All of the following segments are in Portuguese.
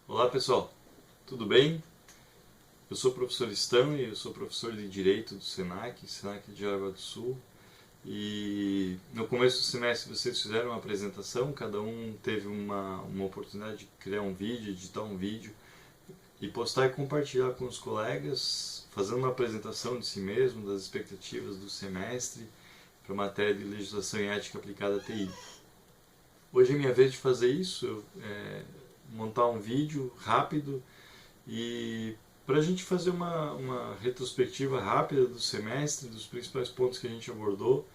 Olá pessoal, tudo bem? Eu sou o professor Stanley, eu sou professor de Direito do Senac de Jaraguá do Sul. E no começo do semestre vocês fizeram uma apresentação, cada um teve uma oportunidade de criar um vídeo, editar um vídeo e postar e compartilhar com os colegas, fazendo uma apresentação de si mesmo, das expectativas do semestre para a matéria de Legislação e Ética aplicada à TI. Hoje é minha vez de fazer isso, montar um vídeo rápido e para a gente fazer uma retrospectiva rápida do semestre, dos principais pontos que a gente abordou,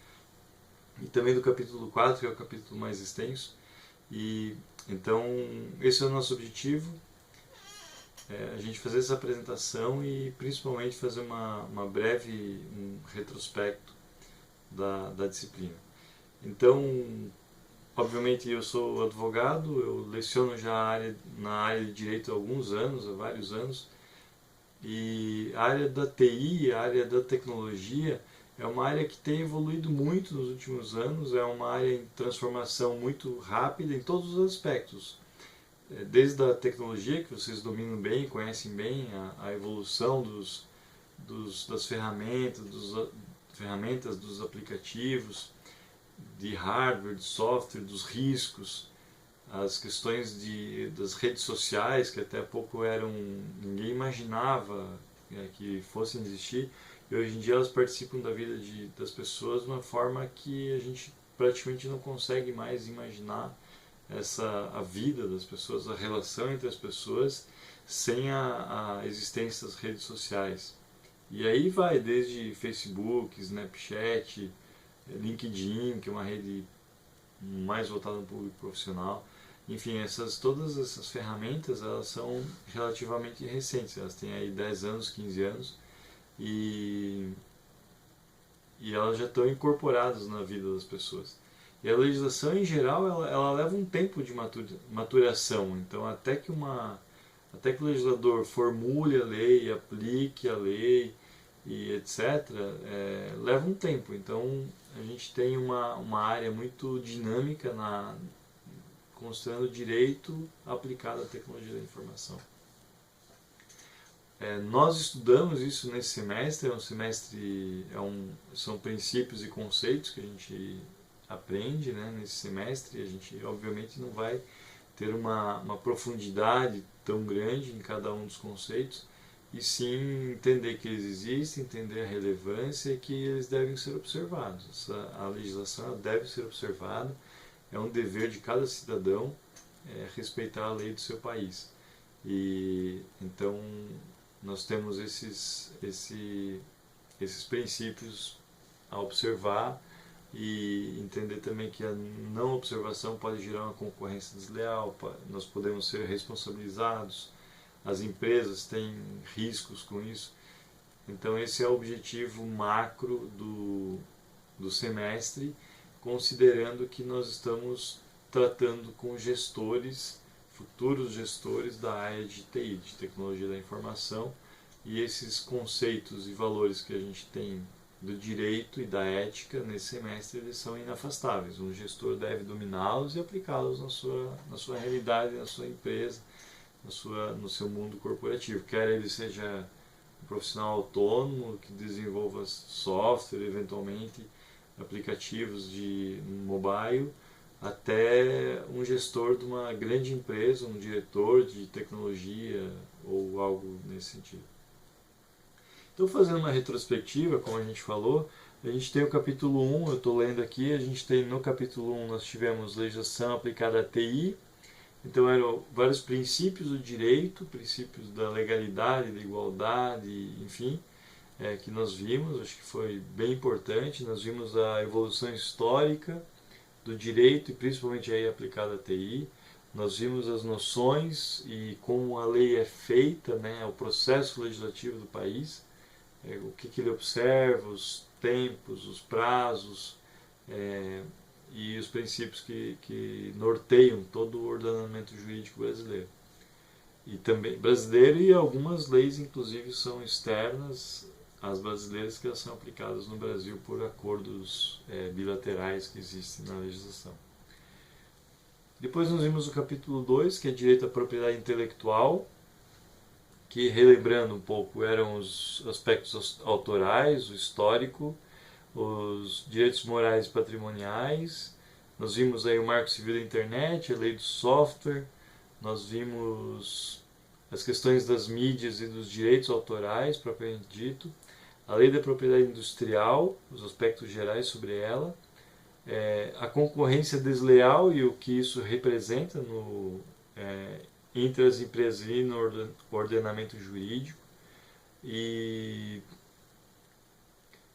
e também do capítulo 4, que é o capítulo mais extenso. E então, esse é o nosso objetivo, a gente fazer essa apresentação e principalmente fazer uma breve retrospecto da disciplina. Então, obviamente eu sou advogado, eu leciono já na área de direito há alguns anos, há vários anos. E a área da TI, a área da tecnologia, é uma área que tem evoluído muito nos últimos anos, é uma área em transformação muito rápida em todos os aspectos. Desde a tecnologia, que vocês dominam bem, conhecem bem, a evolução das ferramentas, dos aplicativos, de hardware, de software, dos riscos, as questões das redes sociais, que até há pouco ninguém imaginava que fossem existir, e hoje em dia elas participam da vida das pessoas de uma forma que a gente praticamente não consegue mais imaginar a vida das pessoas, a relação entre as pessoas, sem a existência das redes sociais. E aí vai desde Facebook, Snapchat, LinkedIn, que é uma rede mais voltada ao público profissional. Enfim, todas essas ferramentas, elas são relativamente recentes, elas têm aí 10 anos, 15 anos, e, e elas já estão incorporadas na vida das pessoas. E a legislação, em geral, ela leva um tempo de maturação, então até que o legislador formule a lei, aplique a lei e etc., leva um tempo. Então a gente tem uma área muito dinâmica considerando o direito aplicado à tecnologia da informação. Nós estudamos isso nesse semestre, são princípios e conceitos que a gente aprende, né, nesse semestre. A gente obviamente não vai ter uma profundidade tão grande em cada um dos conceitos, e sim entender que eles existem, entender a relevância e que eles devem ser observados. A legislação deve ser observada, é um dever de cada cidadão respeitar a lei do seu país. E então nós temos esses princípios a observar e entender também que a não observação pode gerar uma concorrência desleal, nós podemos ser responsabilizados, as empresas têm riscos com isso. Então esse é o objetivo macro do semestre, considerando que nós estamos tratando com gestores, futuros gestores da área de TI, de tecnologia da informação, e esses conceitos e valores que a gente tem do direito e da ética nesse semestre, eles são inafastáveis. Um gestor deve dominá-los e aplicá-los na sua realidade, na sua empresa, no seu mundo corporativo. Quer ele seja um profissional autônomo que desenvolva software, eventualmente aplicativos de mobile, até um gestor de uma grande empresa, um diretor de tecnologia ou algo nesse sentido. Então, fazendo uma retrospectiva, como a gente falou, a gente tem o capítulo 1, eu estou lendo aqui, a gente tem no capítulo 1 nós tivemos legislação aplicada à TI, então eram vários princípios do direito, princípios da legalidade, da igualdade, enfim, que nós vimos, acho que foi bem importante. Nós vimos a evolução histórica do direito e principalmente aí aplicada à TI. Nós vimos as noções e como a lei é feita, né, o processo legislativo do país, o que ele observa, os tempos, os prazos, e os princípios que norteiam todo o ordenamento jurídico brasileiro. E também brasileiro, e algumas leis inclusive são externas às brasileiras, que elas são aplicadas no Brasil por acordos bilaterais que existem na legislação. Depois nós vimos o capítulo 2, que é direito à propriedade intelectual, que, relembrando um pouco, eram os aspectos autorais, o histórico, os direitos morais e patrimoniais. Nós vimos aí o Marco Civil da Internet, a lei do software, nós vimos as questões das mídias e dos direitos autorais, propriamente dito, a lei da propriedade industrial, os aspectos gerais sobre ela, a concorrência desleal e o que isso representa entre as empresas e no ordenamento jurídico. E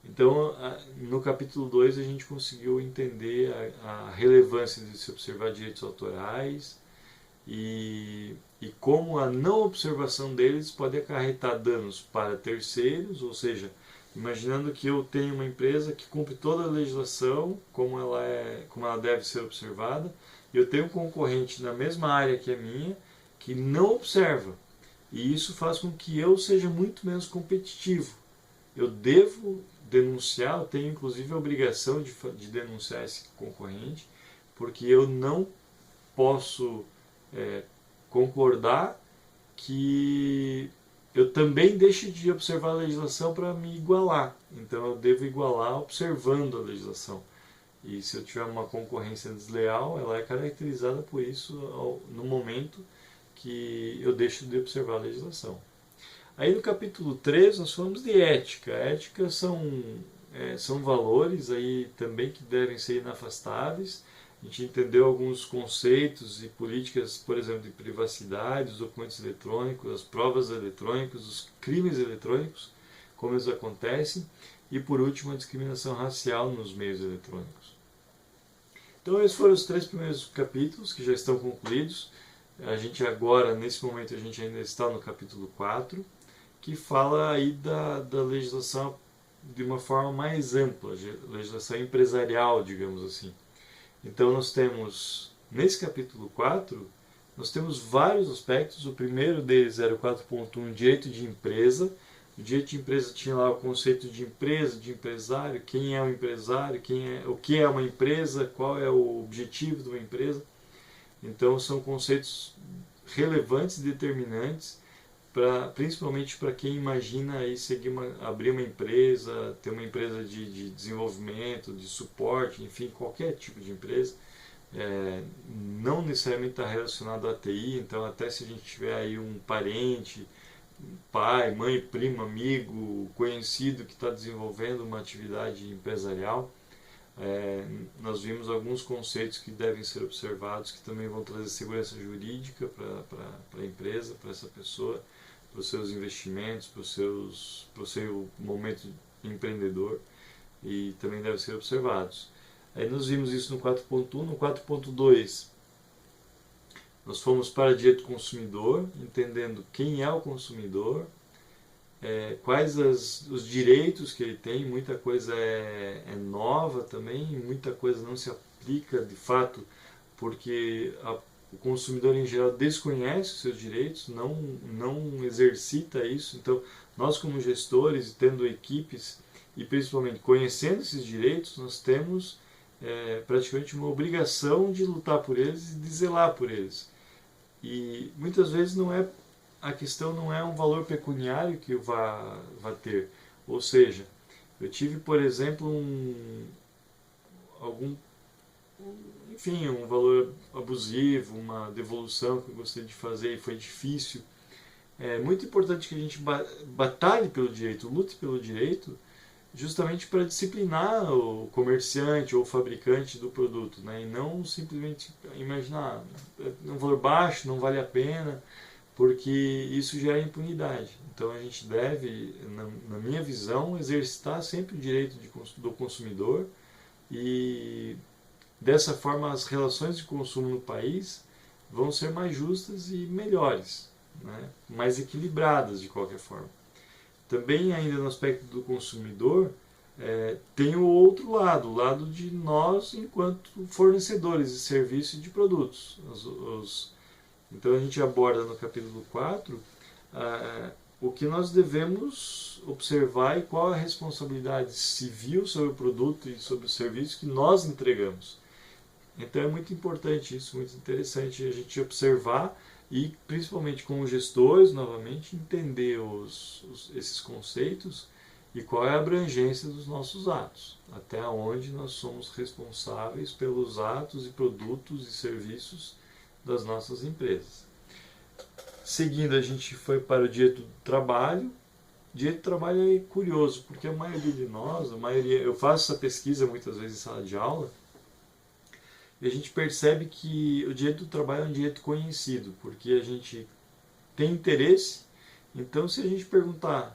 então, no capítulo 2 a gente conseguiu entender a relevância de se observar direitos autorais e como a não observação deles pode acarretar danos para terceiros, ou seja, imaginando que eu tenho uma empresa que cumpre toda a legislação como ela deve ser observada, e eu tenho um concorrente na mesma área que a minha que não observa, e isso faz com que eu seja muito menos competitivo. Eu devo denunciar, eu tenho inclusive a obrigação de denunciar esse concorrente, porque eu não posso concordar que eu também deixe de observar a legislação para me igualar. Então eu devo igualar observando a legislação. E se eu tiver uma concorrência desleal, ela é caracterizada por isso no momento que eu deixo de observar a legislação. Aí no capítulo 3 nós falamos de ética. Ética são valores aí também que devem ser inafastáveis. A gente entendeu alguns conceitos e políticas, por exemplo, de privacidade, os documentos eletrônicos, as provas eletrônicas, os crimes eletrônicos, como eles acontecem, e por último a discriminação racial nos meios eletrônicos. Então esses foram os 3 primeiros capítulos que já estão concluídos. A gente agora, nesse momento, a gente ainda está no capítulo 4, que fala aí da legislação de uma forma mais ampla, legislação empresarial, digamos assim. Então nós temos, nesse capítulo 4, nós temos vários aspectos. O primeiro deles era o 4.1, direito de empresa. O direito de empresa tinha lá o conceito de empresa, de empresário, quem é o empresário, o que é uma empresa, qual é o objetivo de uma empresa. Então são conceitos relevantes e determinantes, principalmente para quem imagina aí abrir uma empresa, ter uma empresa de desenvolvimento, de suporte, enfim, qualquer tipo de empresa. Não necessariamente está relacionado à TI, então até se a gente tiver aí um parente, pai, mãe, primo, amigo, conhecido que está desenvolvendo uma atividade empresarial, nós vimos alguns conceitos que devem ser observados, que também vão trazer segurança jurídica para a empresa, para essa pessoa, para os seus investimentos, para o seu momento empreendedor, e também devem ser observados. Aí nós vimos isso no 4.1. No 4.2 nós fomos para direito do consumidor, entendendo quem é o consumidor, quais os direitos que ele tem. Muita coisa é nova também, muita coisa não se aplica de fato, porque o consumidor em geral desconhece os seus direitos, não exercita isso. Então nós, como gestores, tendo equipes e principalmente conhecendo esses direitos, nós temos praticamente uma obrigação de lutar por eles e de zelar por eles. E muitas vezes a questão não é um valor pecuniário que vá ter. Ou seja, eu tive, por exemplo, um valor abusivo, uma devolução que eu gostaria de fazer e foi difícil. É muito importante que a gente batalhe pelo direito, lute pelo direito, justamente para disciplinar o comerciante ou o fabricante do produto, né? E não simplesmente imaginar um valor baixo, não vale a pena, porque isso gera impunidade. Então a gente deve, na minha visão, exercitar sempre o direito do consumidor, e dessa forma as relações de consumo no país vão ser mais justas e melhores, né? Mais equilibradas de qualquer forma. Também, ainda no aspecto do consumidor, tem o outro lado, o lado de nós enquanto fornecedores de serviços e de produtos. Então a gente aborda no capítulo 4 o que nós devemos observar e qual a responsabilidade civil sobre o produto e sobre o serviço que nós entregamos. Então é muito importante isso, muito interessante a gente observar e principalmente com os gestores, novamente, entender esses conceitos e qual é a abrangência dos nossos atos, até onde nós somos responsáveis pelos atos e produtos e serviços das nossas empresas. Seguindo, a gente foi para o direito do trabalho. O direito do trabalho é curioso, porque a maioria de nós, eu faço essa pesquisa muitas vezes em sala de aula, e a gente percebe que o direito do trabalho é um direito conhecido, porque a gente tem interesse. Então, se a gente perguntar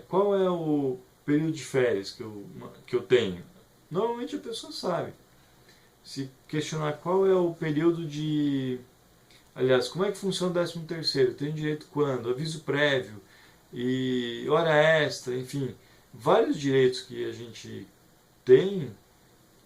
qual é o período de férias que eu tenho, normalmente a pessoa sabe. Se questionar qual é o período de... Aliás, como é que funciona o 13º? Tem direito quando? Aviso prévio e hora extra, enfim. Vários direitos que a gente tem,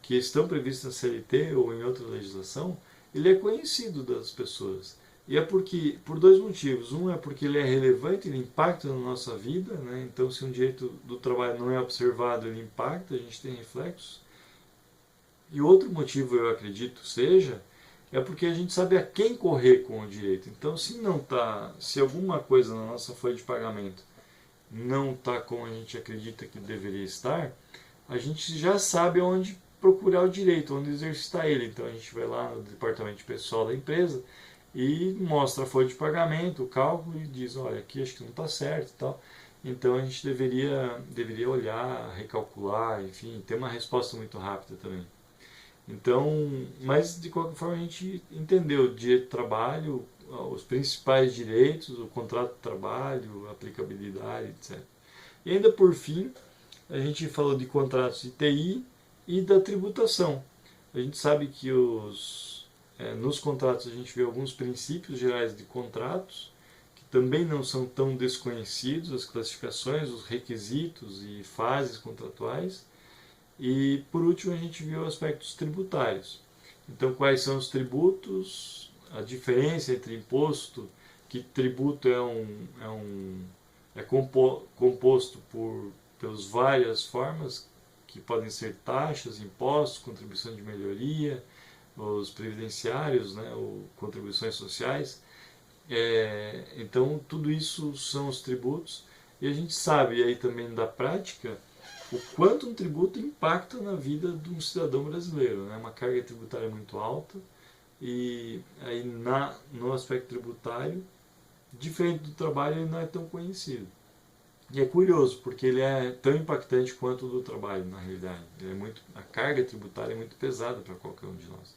que estão previstos na CLT ou em outra legislação, ele é conhecido das pessoas. E é por dois motivos. Um é porque ele é relevante, ele impacta na nossa vida, né? Então, se um direito do trabalho não é observado, ele impacta, a gente tem reflexos. E outro motivo, eu acredito, é porque a gente sabe a quem correr com o direito. Então, se alguma coisa na nossa folha de pagamento não está como a gente acredita que deveria estar, a gente já sabe onde procurar o direito, onde exercitar ele. Então, a gente vai lá no departamento de pessoal da empresa e mostra a folha de pagamento, o cálculo e diz, olha, aqui acho que não está certo e tal. Então, a gente deveria olhar, recalcular, enfim, ter uma resposta muito rápida também. Então, mas de qualquer forma a gente entendeu o direito do trabalho, os principais direitos, o contrato de trabalho, a aplicabilidade, etc. E ainda por fim, a gente falou de contratos de TI e da tributação. A gente sabe que nos contratos a gente vê alguns princípios gerais de contratos, que também não são tão desconhecidos, as classificações, os requisitos e fases contratuais. E por último a gente viu aspectos tributários. Então quais são os tributos, a diferença entre imposto, que tributo é composto pelas várias formas, que podem ser taxas, impostos, contribuição de melhoria, os previdenciários, né, ou contribuições sociais. Então tudo isso são os tributos, e a gente sabe aí também da prática o quanto um tributo impacta na vida de um cidadão brasileiro. Né? Uma carga tributária muito alta, e aí no aspecto tributário, diferente do trabalho, ele não é tão conhecido. E é curioso, porque ele é tão impactante quanto o do trabalho, na realidade. A carga tributária é muito pesada para qualquer um de nós.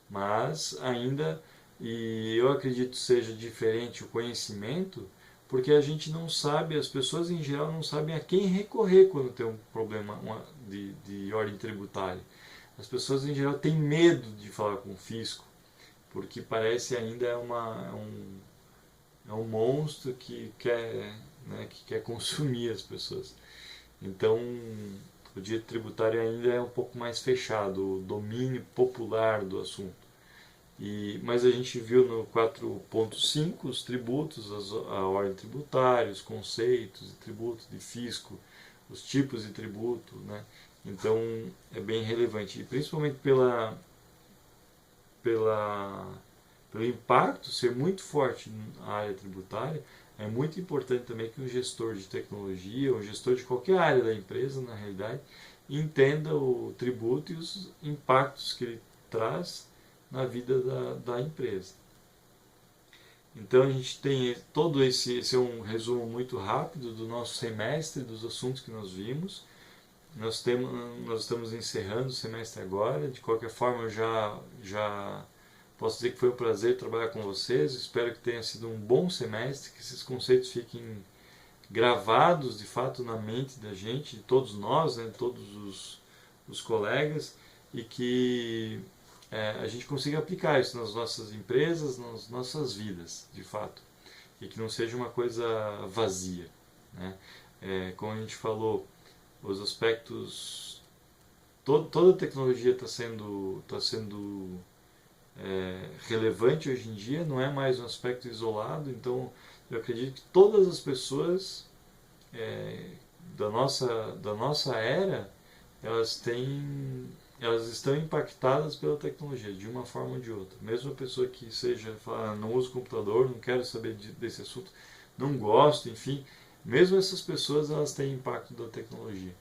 Mas ainda, e eu acredito seja diferente o conhecimento, porque a gente não sabe, as pessoas em geral não sabem a quem recorrer quando tem um problema de ordem tributária. As pessoas em geral têm medo de falar com o fisco, porque parece ainda é um monstro que quer consumir as pessoas. Então, o direito tributário ainda é um pouco mais fechado, o domínio popular do assunto. Mas a gente viu no 4.5 os tributos, a ordem tributária, os conceitos de tributo, de fisco, os tipos de tributo, né? Então é bem relevante, e principalmente pelo impacto ser muito forte na área tributária. É muito importante também que um gestor de tecnologia, ou um gestor de qualquer área da empresa, na realidade, entenda o tributo e os impactos que ele traz na vida da empresa. Então a gente tem esse é um resumo muito rápido do nosso semestre, dos assuntos que nós vimos. Nós estamos encerrando o semestre agora. De qualquer forma, eu já posso dizer que foi um prazer trabalhar com vocês. Espero que tenha sido um bom semestre, que esses conceitos fiquem gravados de fato na mente da gente, de todos nós, né, de todos os colegas, e que a gente consiga aplicar isso nas nossas empresas, nas nossas vidas, de fato, e que não seja uma coisa vazia, né? Como a gente falou, os aspectos, toda a tecnologia está sendo relevante hoje em dia, não é mais um aspecto isolado. Então eu acredito que todas as pessoas da nossa era, elas estão impactadas pela tecnologia, de uma forma ou de outra. Mesmo a pessoa que seja, fala, não uso computador, não quero saber desse assunto, não gosto, enfim, mesmo essas pessoas elas têm impacto da tecnologia.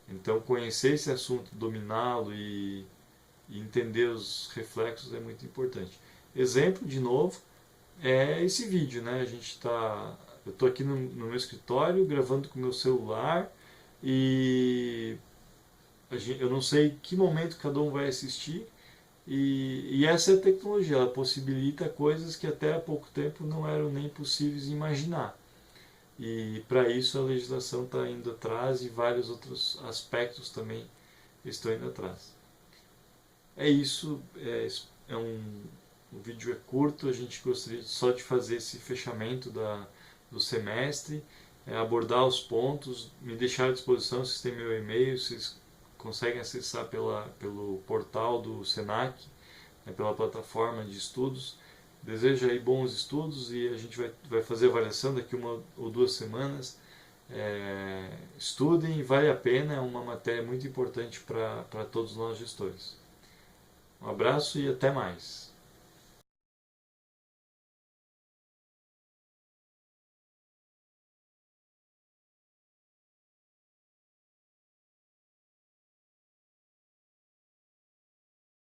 Então conhecer esse assunto, dominá-lo e entender os reflexos é muito importante. Exemplo, de novo, é esse vídeo, né? Eu estou aqui no meu escritório gravando com o meu celular e eu não sei que momento cada um vai assistir e essa é a tecnologia, ela possibilita coisas que até há pouco tempo não eram nem possíveis de imaginar. E para isso a legislação está indo atrás e vários outros aspectos também estão indo atrás. É isso, o vídeo é curto, a gente gostaria só de fazer esse fechamento do semestre, abordar os pontos, me deixar à disposição, vocês têm meu e-mail, vocês conseguem acessar pelo portal do Senac, pela plataforma de estudos. Desejo aí bons estudos e a gente vai fazer avaliação daqui 1 ou 2 semanas. Estudem, vale a pena, é uma matéria muito importante para todos nós gestores. Um abraço e até mais.